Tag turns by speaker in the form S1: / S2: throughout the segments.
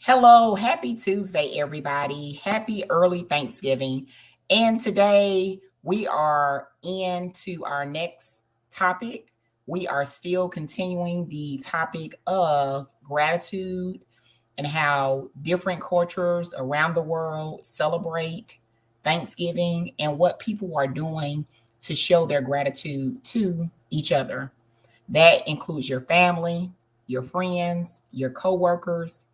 S1: Hello, happy Tuesday, everybody. Happy early Thanksgiving. And today we are into our next topic. We are still continuing the topic of gratitude and how different cultures around the world celebrate Thanksgiving and what people are doing to show their gratitude to each other. That includes your family, your friends, your coworkers,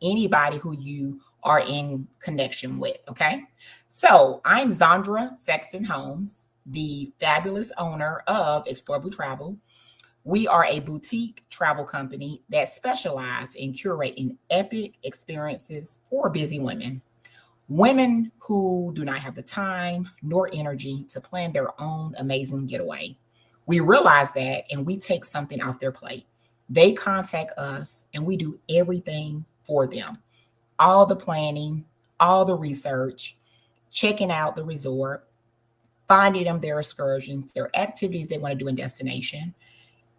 S1: anybody who you are in connection with. Okay. So I'm Zandra Sexton Holmes, the fabulous owner of Explore Blue Travel. We are a boutique travel company that specializes in curating epic experiences for busy women. Women who do not have the time nor energy to plan their own amazing getaway. We realize that and we take something off their plate. They contact us and we do everything for them, all the planning, all the research, checking out the resort, finding them their excursions, their activities they want to do in destination,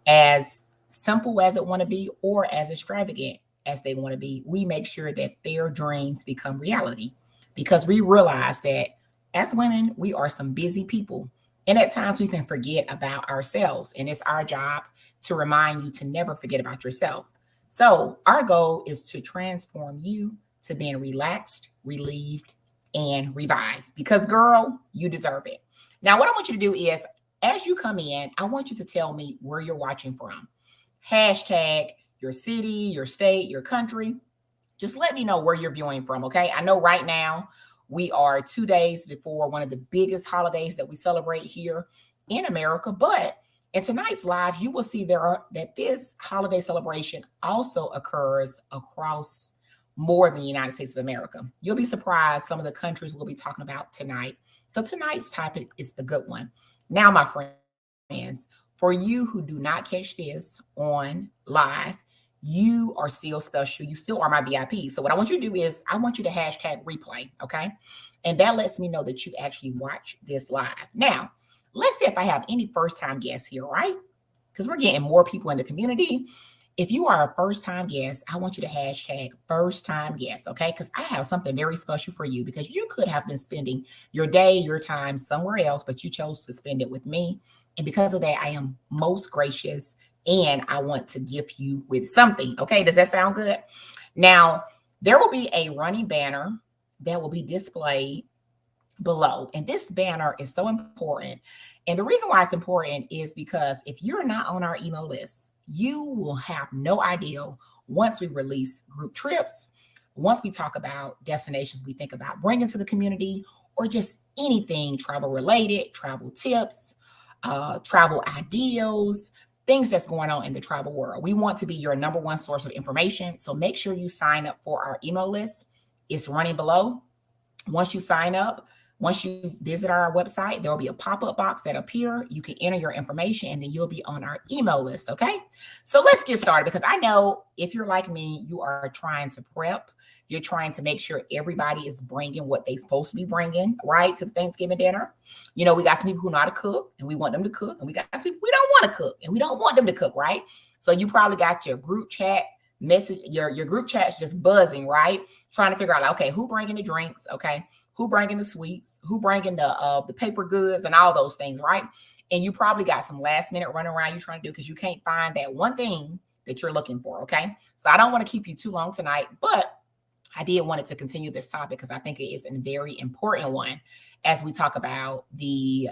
S1: as simple as it want to be or as extravagant as they want to be. We make sure that their dreams become reality because we realize that as women, we are some busy people. And at times we can forget about ourselves. And it's our job to remind you to never forget about yourself. So our goal is to transform you to being relaxed, relieved, and revived because, girl, you deserve it. Now, what I want you to do is as you come in, I want you to tell me where you're watching from. Hashtag your city, your state, your country. Just let me know where you're viewing from, okay? I know right now we are 2 days before one of the biggest holidays that we celebrate here in America, but in tonight's live, you will see that this holiday celebration also occurs across more than the United States of America. You'll be surprised some of the countries we'll be talking about tonight. So tonight's topic is a good one. Now, my friends, for you who do not catch this on live, you are still special. You still are my VIP. So what I want you to do is I want you to hashtag replay, okay? And that lets me know that you actually watch this live. Now, let's see if I have any first time guests here, right? Because we're getting more people in the community. If you are a first time guest, I want you to hashtag first time guest, okay? Because I have something very special for you because you could have been spending your day, your time somewhere else, but you chose to spend it with me. And because of that, I am most gracious and I want to gift you with something, okay? Does that sound good? Now, there will be a running banner that will be displayed below. And this banner is so important. And the reason why it's important is because if you're not on our email list, you will have no idea once we release group trips, once we talk about destinations we think about bringing to the community, or just anything travel related, travel tips, travel ideals, things that's going on in the travel world. We want to be your number one source of information. So make sure you sign up for our email list. It's running below. Once you sign up, once you visit our website, there will be a pop-up box that appear. You can enter your information and then you'll be on our email list, okay? So let's get started because I know if you're like me, you are trying to prep. You're trying to make sure everybody is bringing what they're supposed to be bringing, right, to the Thanksgiving dinner. You know, we got some people who know how to cook and we want them to cook, and we got some people we don't want to cook and we don't want them to cook, right? So you probably got your group chat message, your group chat's just buzzing, right? Trying to figure out, like, okay, who bringing the drinks, okay? Who bringing the sweets, who bringing the paper goods and all those things, right? And you probably got some last minute running around you trying to do because you can't find that one thing that you're looking for, okay? So I don't want to keep you too long tonight, but I did want to continue this topic because I think it is a very important one as we talk about the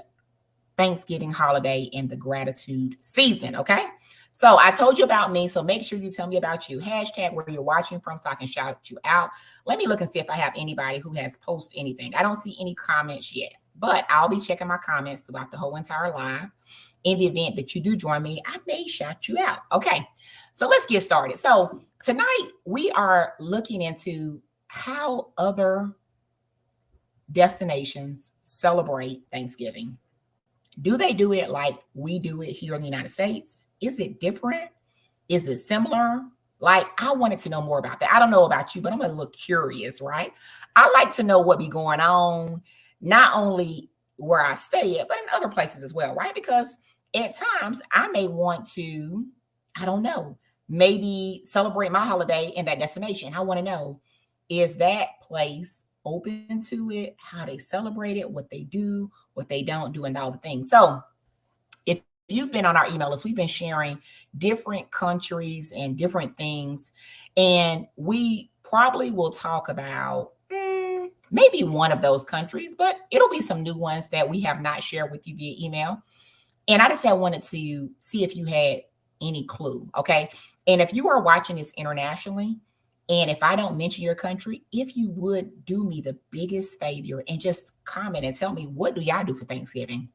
S1: Thanksgiving holiday and the gratitude season, okay? So I told you about me, so make sure you tell me about you. Hashtag where you're watching from so I can shout you out. Let me look and see if I have anybody who has posted anything. I don't see any comments yet, but I'll be checking my comments throughout the whole entire live. In the event that you do join me, I may shout you out. Okay, so let's get started. So tonight we are looking into how other destinations celebrate Thanksgiving. Do they do it like we do it here in the United States? Is it different? Is it similar? Like, I wanted to know more about that. I don't know about you, but I'm a little curious, right? I like to know what be going on, not only where I stay at, but in other places as well, right? Because at times I may want to, I don't know, maybe celebrate my holiday in that destination. I want to know, is that place open to it, how they celebrate it, what they do, what they don't do, and all the things. So if you've been on our email list, we've been sharing different countries and different things. And we probably will talk about maybe one of those countries, but it'll be some new ones that we have not shared with you via email. And I just said I wanted to see if you had any clue. Okay. And if you are watching this internationally, and if I don't mention your country, if you would do me the biggest favor and just comment and tell me, what do y'all do for Thanksgiving?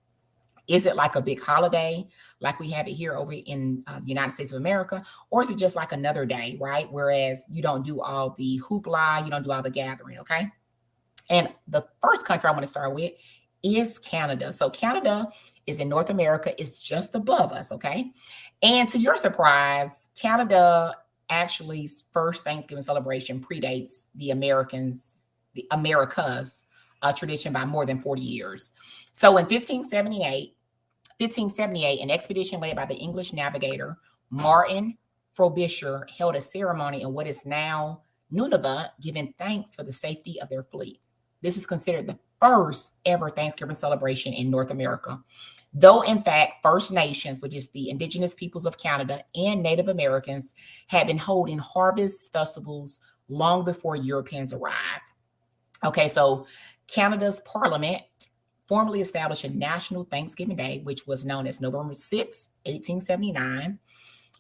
S1: Is it like a big holiday, like we have it here over in the United States of America? Or is it just like another day, right? Whereas you don't do all the hoopla, you don't do all the gathering, okay? And the first country I want to start with is Canada. So Canada is in North America. It's just above us, okay? And to your surprise, Canada actually's first Thanksgiving celebration predates the America's tradition by more than 40 years. So in 1578, an expedition led by the English navigator Martin Frobisher held a ceremony in what is now Nunavut, giving thanks for the safety of their fleet. This is considered the first ever Thanksgiving celebration in North America. Though, in fact, First Nations, which is the indigenous peoples of Canada, and Native Americans had been holding harvest festivals long before Europeans arrived. Okay, so Canada's parliament formally established a national Thanksgiving Day, which was known as November 6, 1879.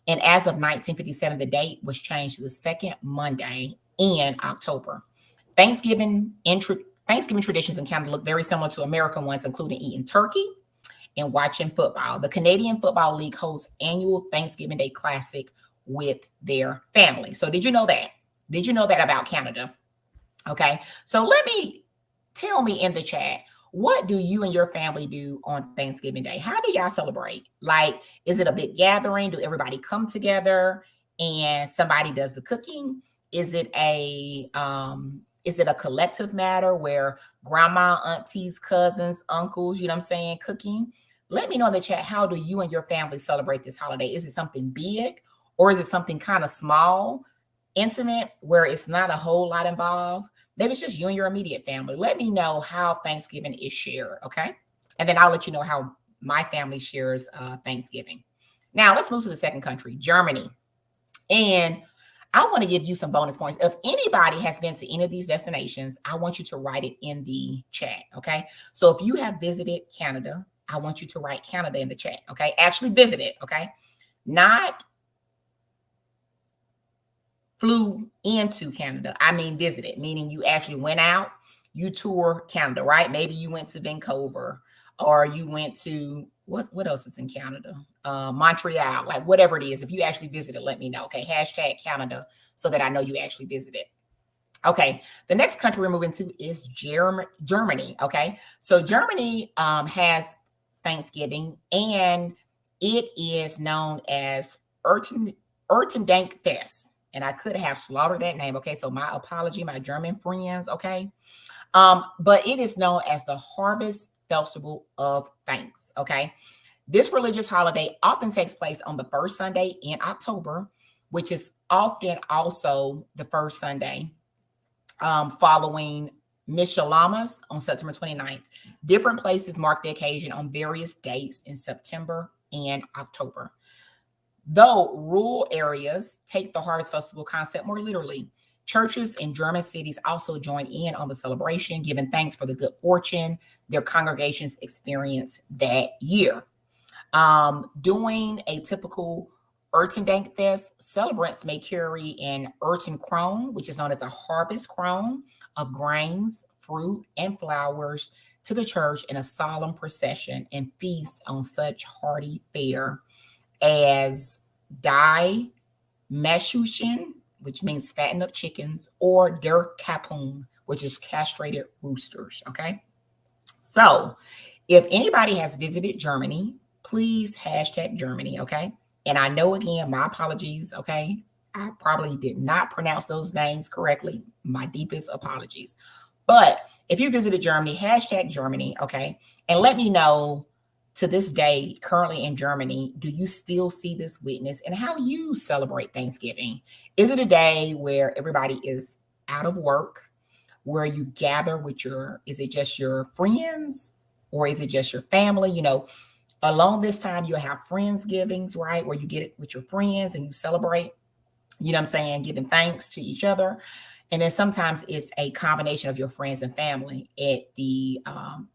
S1: And as of 1957, the date was changed to the second Monday in October. Thanksgiving traditions in Canada look very similar to American ones, including eating turkey and watching football. The Canadian Football League hosts annual Thanksgiving Day Classic with their family. So did you know that? Did you know that about Canada? Okay, so tell me in the chat, what do you and your family do on Thanksgiving Day? How do y'all celebrate? Like, is it a big gathering? Do everybody come together and somebody does the cooking? Is it a collective matter where grandma, aunties, cousins, uncles, you know what I'm saying, cooking? Let me know in the chat, how do you and your family celebrate this holiday? Is it something big, or is it something kind of small, intimate, where it's not a whole lot involved? Maybe it's just you and your immediate family. Let me know how Thanksgiving is shared, okay? And then I'll let you know how my family shares Thanksgiving. Now, let's move to the second country, Germany. And I want to give you some bonus points. If anybody has been to any of these destinations, I want you to write it in the chat, okay? So if you have visited Canada, I want you to write Canada in the chat, okay? Actually visit it, okay? Not flew into Canada. I mean visited, meaning you actually went out, you tour Canada, right? Maybe you went to Vancouver, or you went to, what else is in Canada? Montreal, like whatever it is. If you actually visited, let me know, okay? Hashtag Canada, so that I know you actually visited. Okay, the next country we're moving to is Germany, okay? So Germany has Thanksgiving, and it is known as Erntedankfest. And I could have slaughtered that name, okay? So my apology, my German friends, okay? But it is known as the Harvest Festival of Thanks, okay? This religious holiday often takes place on the first Sunday in October, which is often also the first Sunday following Michelamas on September 29th. Different places mark the occasion on various dates in September and October. Though rural areas take the Harvest Festival concept more literally, churches in German cities also join in on the celebration, giving thanks for the good fortune their congregations experience that year. During a typical Erntedankfest, celebrants may carry an Erntenkron, which is known as a harvest crown of grains, fruit, and flowers, to the church in a solemn procession, and feast on such hearty fare as Die Meshuchen, which means fatten up chickens, or Der Kapun, which is castrated roosters, okay? So if anybody has visited Germany, please hashtag Germany, okay? And I know, again, my apologies, okay? I probably did not pronounce those names correctly. My deepest apologies. But if you visited Germany, hashtag Germany, okay? And let me know to this day, currently in Germany, do you still see this witness and how you celebrate Thanksgiving? Is it a day where everybody is out of work, where you gather with is it just your friends or is it just your family? Along this time, you'll have Friendsgivings, right? Where you get it with your friends and you celebrate, what I'm saying, giving thanks to each other. And then sometimes it's a combination of your friends and family at the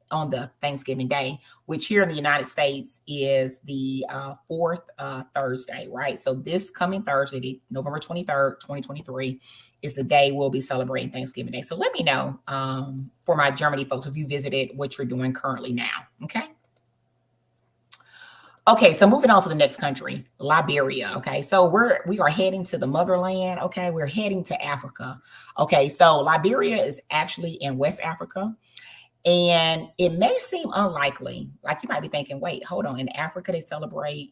S1: on the Thanksgiving Day, which here in the United States is the fourth Thursday, right? So this coming Thursday, November 23rd, 2023, is the day we'll be celebrating Thanksgiving Day. So let me know for my Germany folks if you visited what you're doing currently now. Okay. Okay, so moving on to the next country, Liberia. Okay, so we are heading to the motherland. Okay, we're heading to Africa. Okay, so Liberia is actually in West Africa, and it may seem unlikely. Like you might be thinking, wait, hold on, in Africa they celebrate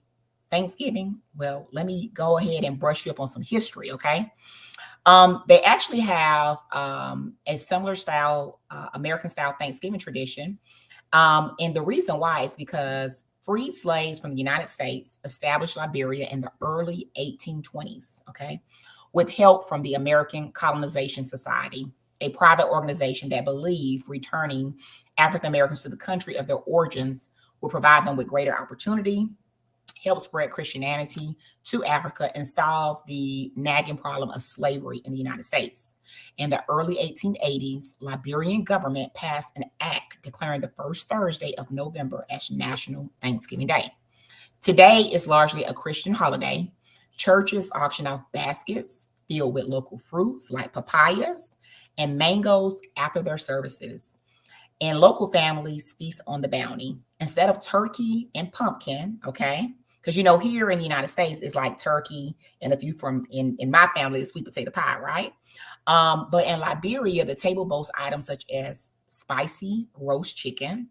S1: Thanksgiving. Well, let me go ahead and brush you up on some history. Okay, they actually have a similar style, American style Thanksgiving tradition, and the reason why is because freed slaves from the United States established Liberia in the early 1820s, okay, with help from the American Colonization Society, a private organization that believed returning African Americans to the country of their origins would provide them with greater opportunity, help spread Christianity to Africa, and solve the nagging problem of slavery in the United States. In the early 1880s, Liberian government passed an act declaring the first Thursday of November as National Thanksgiving Day. Today is largely a Christian holiday. Churches auction off baskets filled with local fruits like papayas and mangoes after their services. And local families feast on the bounty. Instead of turkey and pumpkin, okay, because here in the United States it's like turkey, and if you from in my family it's sweet potato pie, right? But in Liberia, the table boasts items such as spicy roast chicken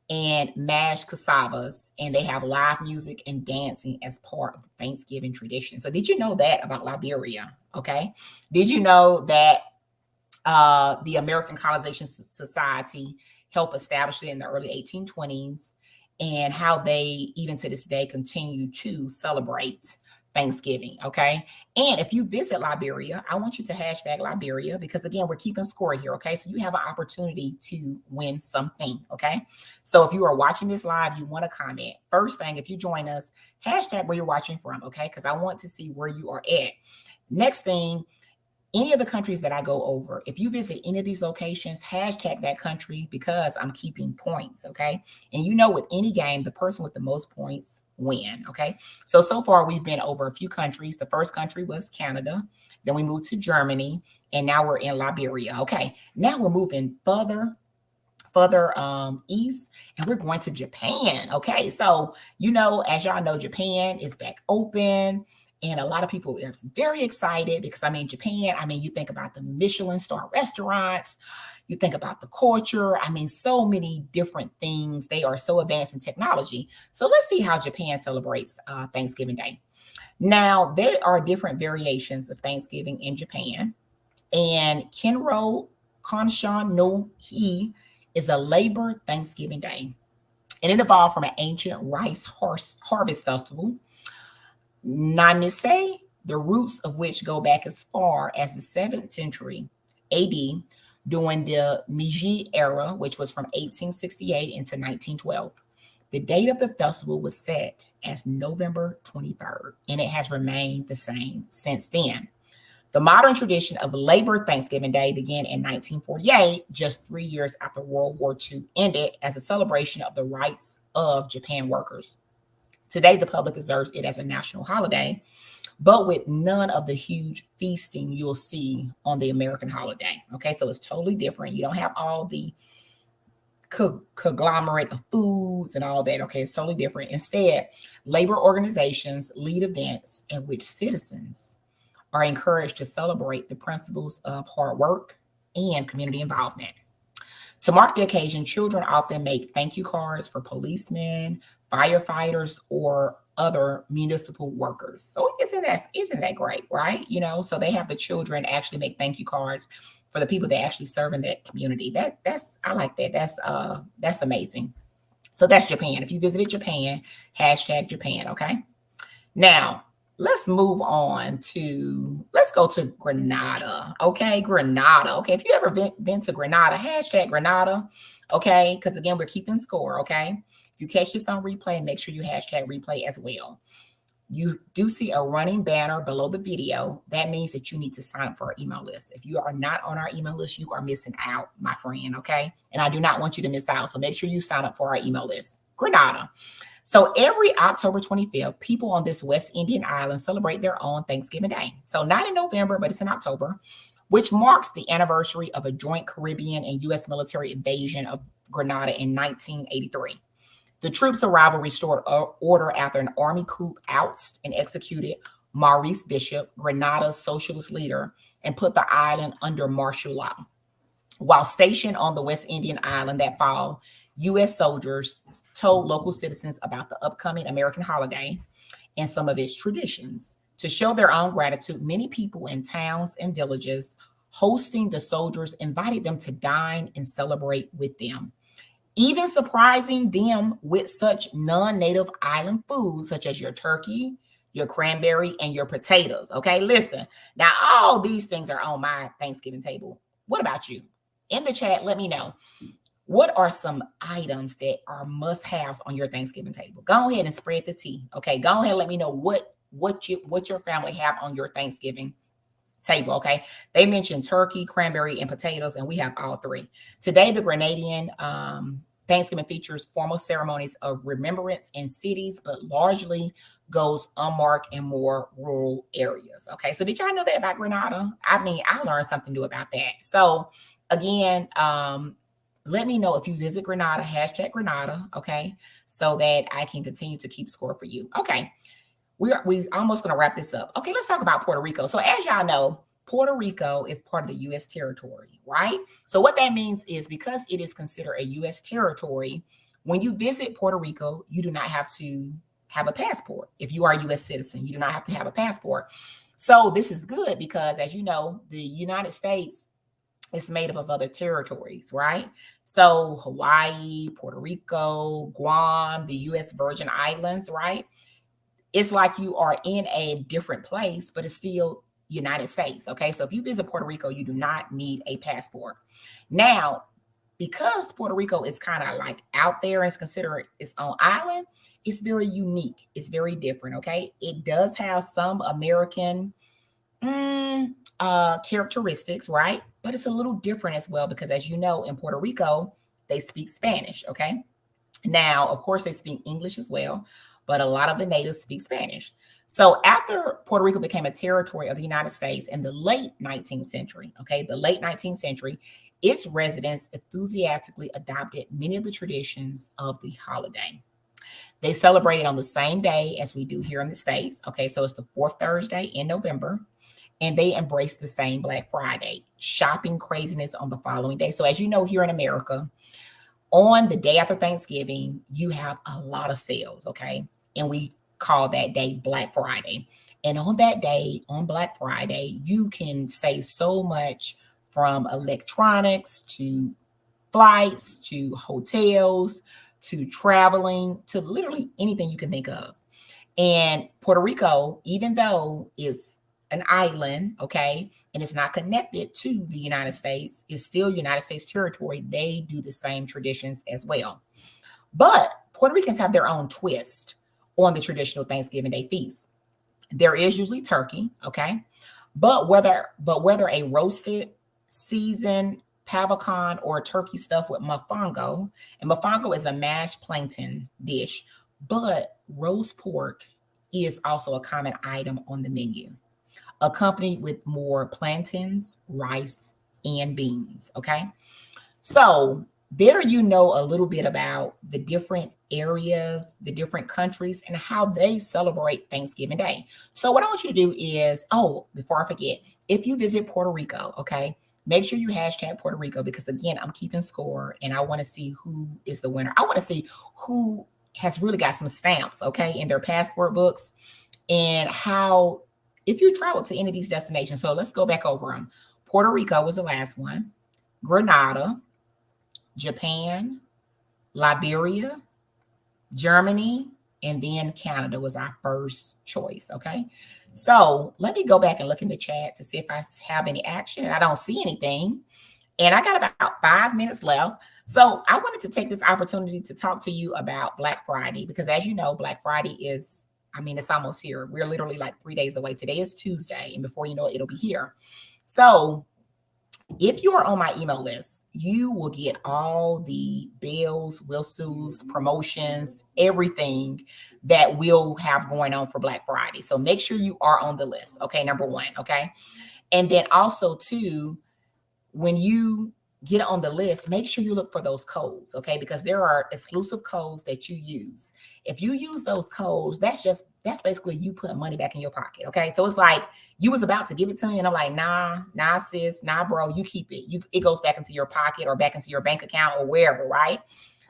S1: and mashed cassavas, and they have live music and dancing as part of the Thanksgiving tradition. So did you know that about Liberia? Okay. Did you know that the American Colonization Society helped establish it in the early 1820s, and how they, even to this day, continue to celebrate Thanksgiving. Okay. And if you visit Liberia, I want you to hashtag Liberia because, again, we're keeping score here. Okay. So you have an opportunity to win something. Okay. So if you are watching this live, you want to comment. First thing, if you join us, hashtag where you're watching from. Okay. Because I want to see where you are at. Next thing, any of the countries that I go over, if you visit any of these locations, hashtag that country because I'm keeping points, okay? And with any game, the person with the most points win, okay? So far we've been over a few countries. The first country was Canada. Then we moved to Germany, and now we're in Liberia, okay? Now we're moving further east, and we're going to Japan, okay? So, as y'all know, Japan is back open. And a lot of people are very excited because, Japan, you think about the Michelin star restaurants, you think about the culture, so many different things. They are so advanced in technology. So let's see how Japan celebrates Thanksgiving Day. Now, there are different variations of Thanksgiving in Japan. And Kenro Kanshan no Hi is a Labor Thanksgiving Day. And it evolved from an ancient rice harvest festival, Namise, the roots of which go back as far as the 7th century AD during the Meiji era, which was from 1868 into 1912. The date of the festival was set as November 23rd, and it has remained the same since then. The modern tradition of Labor Thanksgiving Day began in 1948, just 3 years after World War II ended, as a celebration of the rights of Japan workers. Today, the public observes it as a national holiday, but with none of the huge feasting you'll see on the American holiday. Okay, so it's totally different. You don't have all the conglomerate of foods and all that. Okay, it's totally different. Instead, labor organizations lead events in which citizens are encouraged to celebrate the principles of hard work and community involvement. To mark the occasion, children often make thank you cards for policemen, firefighters, or other municipal workers. So isn't that great, right? So they have the children actually make thank you cards for the people that actually serve in that community. I like that. That's amazing. So that's Japan. If you visited Japan, hashtag Japan, okay? Now, let's move on to, let's go to Grenada, okay? Grenada, okay? If you ever been to Grenada, hashtag Grenada, okay? Because again, we're keeping score, okay? If you catch this on replay, make sure you hashtag replay as well. You do see a running banner below the video. That means that you need to sign up for our email list. If you are not on our email list, you are missing out, my friend, okay? And I do not want you to miss out. So make sure you sign up for our email list. Grenada. So every October 25th, people on this West Indian island celebrate their own Thanksgiving Day. So not in November, but it's in October, which marks the anniversary of a joint Caribbean and U.S. military invasion of Grenada in 1983. The troops' arrival restored order after an army coup ousted and executed Maurice Bishop, Grenada's socialist leader, and put the island under martial law. While stationed on the West Indian island that fall, U.S. soldiers told local citizens about the upcoming American holiday and some of its traditions. To show their own gratitude, many people in towns and villages hosting the soldiers invited them to dine and celebrate with them, even surprising them with such non-native island foods such as your turkey, your cranberry, and your potatoes. Okay, listen. Now, all these things are on my Thanksgiving table. What about you? In the chat, let me know. What are some items that are must-haves on your Thanksgiving table? Go ahead and spread the tea. Okay, go ahead and let me know what your family have on your Thanksgiving table. Okay, they mentioned turkey, cranberry, and potatoes, and we have all three. Today, the Grenadian Thanksgiving features formal ceremonies of remembrance in cities, but largely goes unmarked in more rural areas. Okay, so did y'all know that about Grenada? I mean, I learned something new about that. So again, let me know if you visit Grenada, hashtag Grenada, okay, so that I can continue to keep score for you. Okay, we're almost going to wrap this up. Okay, let's talk about Puerto Rico. So as y'all know, Puerto Rico is part of the U.S. territory, right? So what that means is because it is considered a U.S. territory, when you visit Puerto Rico, you do not have to have a passport. If you are a U.S. citizen, you do not have to have a passport. So this is good because, as you know, the United States is made up of other territories, right? So Hawaii, Puerto Rico, Guam, the U.S. Virgin Islands, right? It's like you are in a different place, but it's still United States. Okay. So if you visit Puerto Rico, you do not need a passport. Now, because Puerto Rico is kind of like out there and it's considered its own island, it's very unique. It's very different. Okay. It does have some American characteristics, right? But it's a little different as well because, as you know, in Puerto Rico, they speak Spanish. Okay. Now, of course, they speak English as well, but a lot of the natives speak Spanish. So after Puerto Rico became a territory of the United States in the late 19th century, okay, the late 19th century, its residents enthusiastically adopted many of the traditions of the holiday. They celebrated on the same day as we do here in the States. Okay, so it's the fourth Thursday in November, and they embraced the same Black Friday shopping craziness on the following day. So as you know, here in America, on the day after Thanksgiving, you have a lot of sales, okay? And we call that day Black Friday. And on that day, on Black Friday, you can save so much from electronics to flights to hotels to traveling to literally anything you can think of. And Puerto Rico, even though it's an island, okay, and it's not connected to the United States, it's still United States territory. They do the same traditions as well. But Puerto Ricans have their own twist on the traditional Thanksgiving Day feast. There is usually turkey, okay, but whether a roasted, seasoned pavacon or a turkey stuffed with mofongo, and mofongo is a mashed plantain dish, but roast pork is also a common item on the menu, accompanied with more plantains, rice, and beans. Okay. So there you know a little bit about the different areas, the different countries, and how they celebrate Thanksgiving Day. So what I want you to do is, oh, before I forget, if you visit Puerto Rico, okay, make sure you hashtag Puerto Rico because again, I'm keeping score and I want to see who is the winner. I want to see who has really got some stamps, okay, in their passport books and how, if you travel to any of these destinations. So let's go back over them. Puerto Rico was the last one, Grenada, Japan, Liberia, Germany, and then Canada was our first choice. Okay. So let me go back and look in the chat to see if I have any action, and I don't see anything. And I got about 5 minutes left. So I wanted to take this opportunity to talk to you about Black Friday, because as you know, Black Friday is, I mean, it's almost here. We're literally like 3 days away. Today is Tuesday, and before you know it, it'll be here. So if you are on my email list, you will get all the bells, whistles, promotions, everything that we'll have going on for Black Friday. So make sure you are on the list. Okay, number one. Okay. And then also, too, when you get on the list, make sure you look for those codes, okay? Because there are exclusive codes that you use. If you use those codes, that's basically you putting money back in your pocket, okay? So it's like you was about to give it to me, and I'm like, nah, sis, nah, bro, you keep it. It goes back into your pocket or back into your bank account or wherever, right?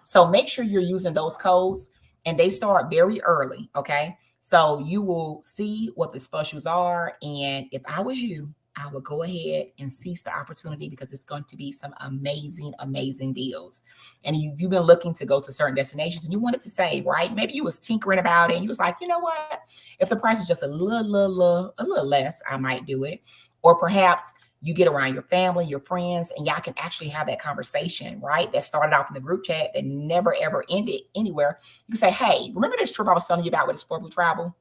S1: So make sure you're using those codes, and they start very early, okay? So you will see what the specials are, and if I was you, I would go ahead and seize the opportunity, because it's going to be some amazing, amazing deals. And you've been looking to go to certain destinations and you wanted to save, right? Maybe you was tinkering about it and you was like, you know what? If the price is just a little less, I might do it. Or perhaps you get around your family, your friends, and y'all can actually have that conversation, right? That started off in the group chat that never ever ended anywhere. You can say, hey, remember this trip I was telling you about with Explore Blue Travel?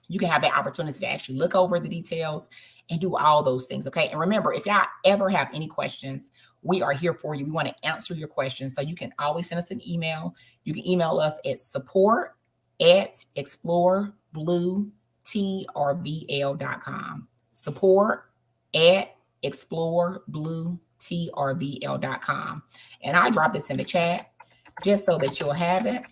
S1: You can have that opportunity to actually look over the details and do all those things. Okay. And remember, if y'all ever have any questions, we are here for you. We want to answer your questions. So you can always send us an email. You can email us at support@explorebluetrvl.com. Support@explorebluetrvl.com. And I drop this in the chat just so that you'll have it.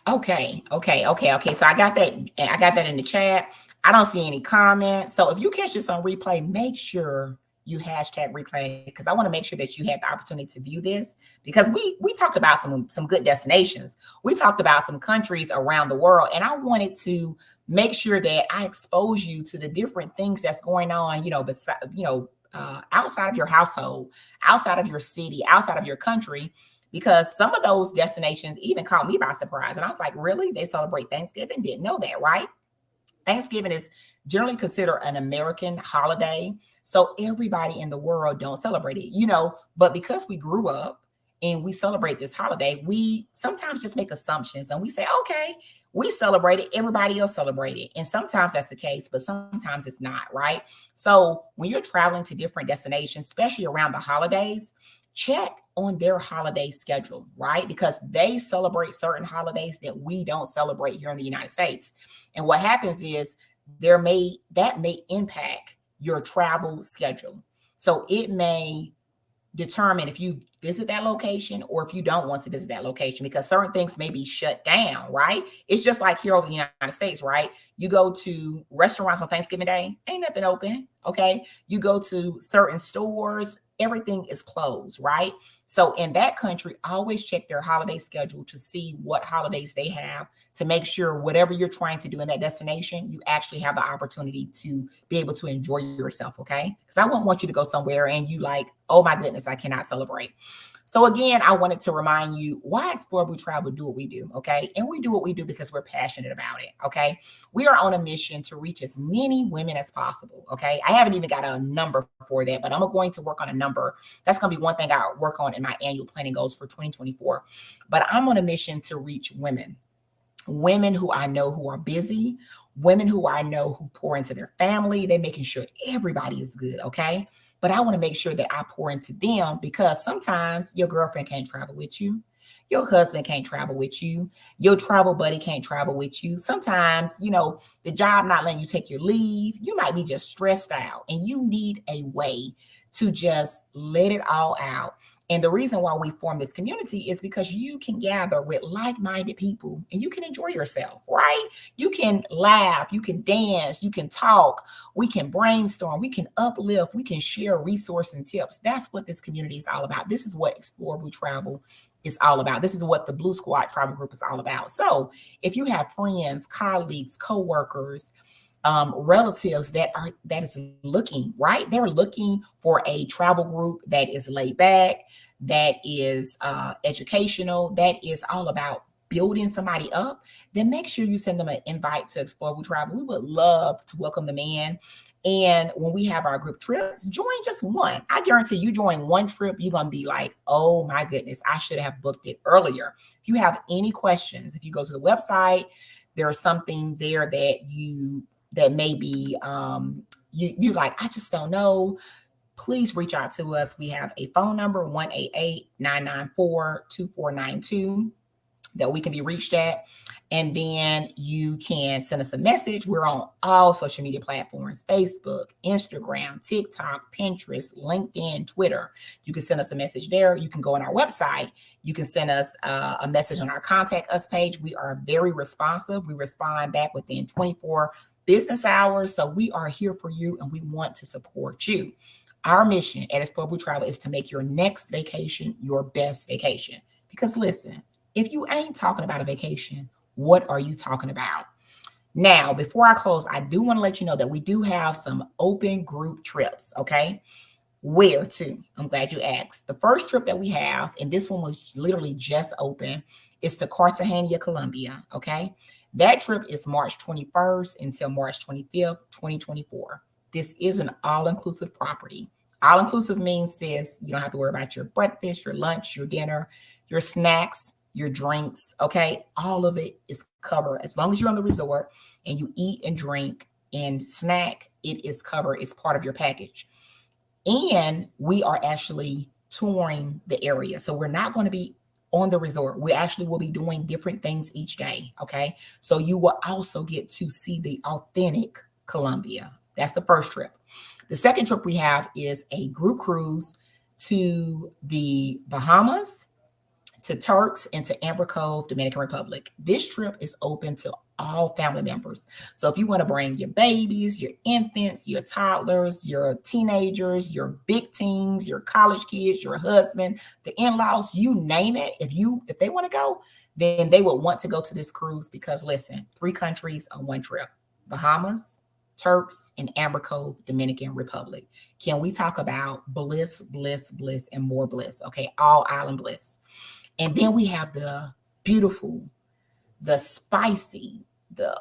S1: Okay. So I got that. I got that in the chat. I don't see any comments. So if you catch this on replay, make sure you hashtag replay, because I want to make sure that you had the opportunity to view this, because we talked about some good destinations. We talked about some countries around the world, and I wanted to make sure that I expose you to the different things that's going on, outside of your household, outside of your city, outside of your country, because some of those destinations even caught me by surprise. And I was like, really? They celebrate Thanksgiving? Didn't know that, right? Thanksgiving is generally considered an American holiday. So everybody in the world don't celebrate it, but because we grew up and we celebrate this holiday, we sometimes just make assumptions and we say, okay, we celebrate it, everybody else celebrate it. And sometimes that's the case, but sometimes it's not, right? So when you're traveling to different destinations, especially around the holidays, check on their holiday schedule, right? Because they celebrate certain holidays that we don't celebrate here in the United States. And what happens is that may impact your travel schedule. So it may determine if you visit that location or if you don't want to visit that location, because certain things may be shut down, right? It's just like here over the United States, right? You go to restaurants on Thanksgiving Day, ain't nothing open, okay? You go to certain stores, everything is closed, right? So in that country, always check their holiday schedule to see what holidays they have, to make sure whatever you're trying to do in that destination, you actually have the opportunity to be able to enjoy yourself, okay? Because I wouldn't want you to go somewhere and you like, oh my goodness, I cannot celebrate. So again, I wanted to remind you why Explore Blue Travel do what we do, okay? And we do what we do because we're passionate about it, okay? We are on a mission to reach as many women as possible, okay? I haven't even got a number for that, but I'm going to work on a number. That's going to be one thing I work on in my annual planning goals for 2024. But I'm on a mission to reach women who I know who are busy, women who I know who pour into their family. They're making sure everybody is good, okay? But I want to make sure that I pour into them, because sometimes your girlfriend can't travel with you. Your husband can't travel with you. Your travel buddy can't travel with you. Sometimes, the job not letting you take your leave. You might be just stressed out and you need a way to just let it all out. And the reason why we form this community is because you can gather with like-minded people and you can enjoy yourself, right? You can laugh, you can dance, you can talk, we can brainstorm, we can uplift, we can share resources and tips. That's what this community is all about. This is what Explore Blue Travel is all about. This is what the Blue Squad Travel Group is all about. So if you have friends, colleagues, coworkers, relatives that is looking, right? They're looking for a travel group that is laid back, that is educational, that is all about building somebody up, then make sure you send them an invite to Explore We Travel. We would love to welcome them in. And when we have our group trips, join just one. I guarantee you join one trip, you're going to be like, oh my goodness, I should have booked it earlier. If you have any questions, if you go to the website, there's something there that maybe you like, I just don't know, please reach out to us. We have a phone number, 1-888-994-2492, that we can be reached at. And then you can send us a message. We're on all social media platforms: Facebook, Instagram, TikTok, Pinterest, LinkedIn, Twitter. You can send us a message there. You can go on our website. You can send us a message on our contact us page. We are very responsive. We respond back within 24 business hours. So we are here for you and we want to support you. Our mission at Explore We Travel is to make your next vacation your best vacation. Because listen, if you ain't talking about a vacation, what are you talking about? Now, before I close, I do want to let you know that we do have some open group trips, okay? Where to? I'm glad you asked. The first trip that we have, and this one was literally just open, is to Cartagena, Colombia, okay? That trip is March 21st until March 25th, 2024. This is an all-inclusive property. All-inclusive means, sis, you don't have to worry about your breakfast, your lunch, your dinner, your snacks, your drinks, okay? All of it is covered. As long as you're on the resort and you eat and drink and snack, it is covered. It's part of your package. And we are actually touring the area. So we're not going to be on the resort. We actually will be doing different things each day, okay? So you will also get to see the authentic Colombia. That's the first trip. The second trip we have is a group cruise to the Bahamas, to Turks, and to Amber Cove, Dominican Republic. This trip is open to all family members. So if you want to bring your babies, your infants, your toddlers, your teenagers, your big teens, your college kids, your husband, the in-laws, you name it, if they want to go, then they will want to go to this cruise because listen, 3 countries on one trip: Bahamas, Turks, and Amber Cove, Dominican Republic. Can we talk about bliss, bliss, bliss, and more bliss? Okay, all island bliss. And then we have the beautiful, the spicy, the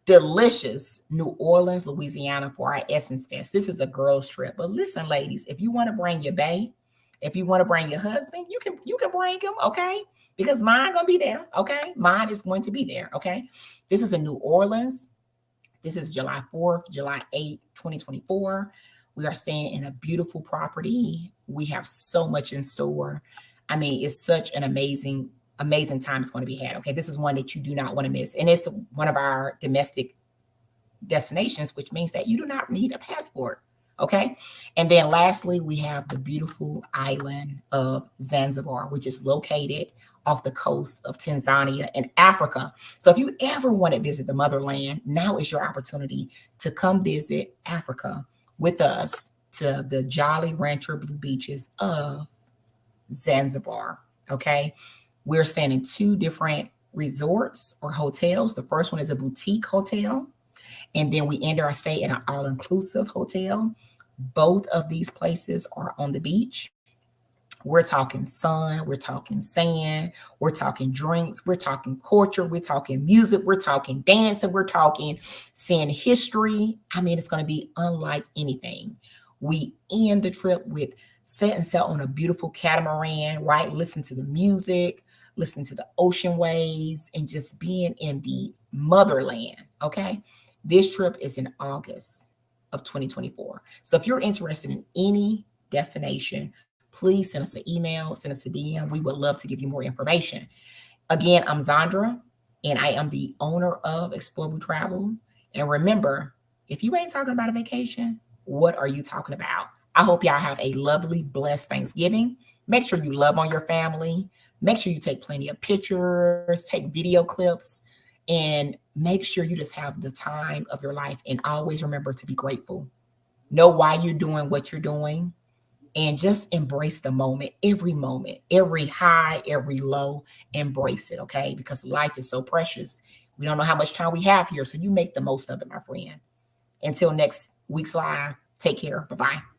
S1: delicious New Orleans, Louisiana for our Essence Fest. This is a girls trip. But listen, ladies, if you want to bring your bae, if you want to bring your husband, you can bring him, okay? Because mine gonna be there, okay? Mine is going to be there, okay? This is in New Orleans. This is July 4th, July 8th, 2024. We are staying in a beautiful property. We have so much in store. I mean, it's such an amazing time it's going to be had. Okay, this is one that you do not want to miss. And it's one of our domestic destinations, which means that you do not need a passport. Okay. And then lastly, we have the beautiful island of Zanzibar, which is located off the coast of Tanzania in Africa. So if you ever want to visit the motherland, now is your opportunity to come visit Africa with us to the Jolly Rancher Blue Beaches of Zanzibar. Okay. We're staying in 2 different resorts or hotels. The first one is a boutique hotel. And then we end our stay in an all-inclusive hotel. Both of these places are on the beach. We're talking sun, we're talking sand, we're talking drinks, we're talking culture, we're talking music, we're talking dancing, we're talking seeing history. I mean, it's going to be unlike anything. We end the trip with set and sail on a beautiful catamaran, right? Listen to the music, listen to the ocean waves, and just being in the motherland, okay? This trip is in August of 2024. So if you're interested in any destination, please send us an email, send us a DM. We would love to give you more information. Again, I'm Zandra, and I am the owner of Explore We Travel. And remember, if you ain't talking about a vacation, what are you talking about? I hope y'all have a lovely, blessed Thanksgiving. Make sure you love on your family. Make sure you take plenty of pictures, take video clips, and make sure you just have the time of your life. And always remember to be grateful. Know why you're doing what you're doing. and just embrace the moment, every high, every low, embrace it, okay? Because life is so precious. We don't know how much time we have here, so you make the most of it, my friend. Until next week's live, take care. Bye-bye.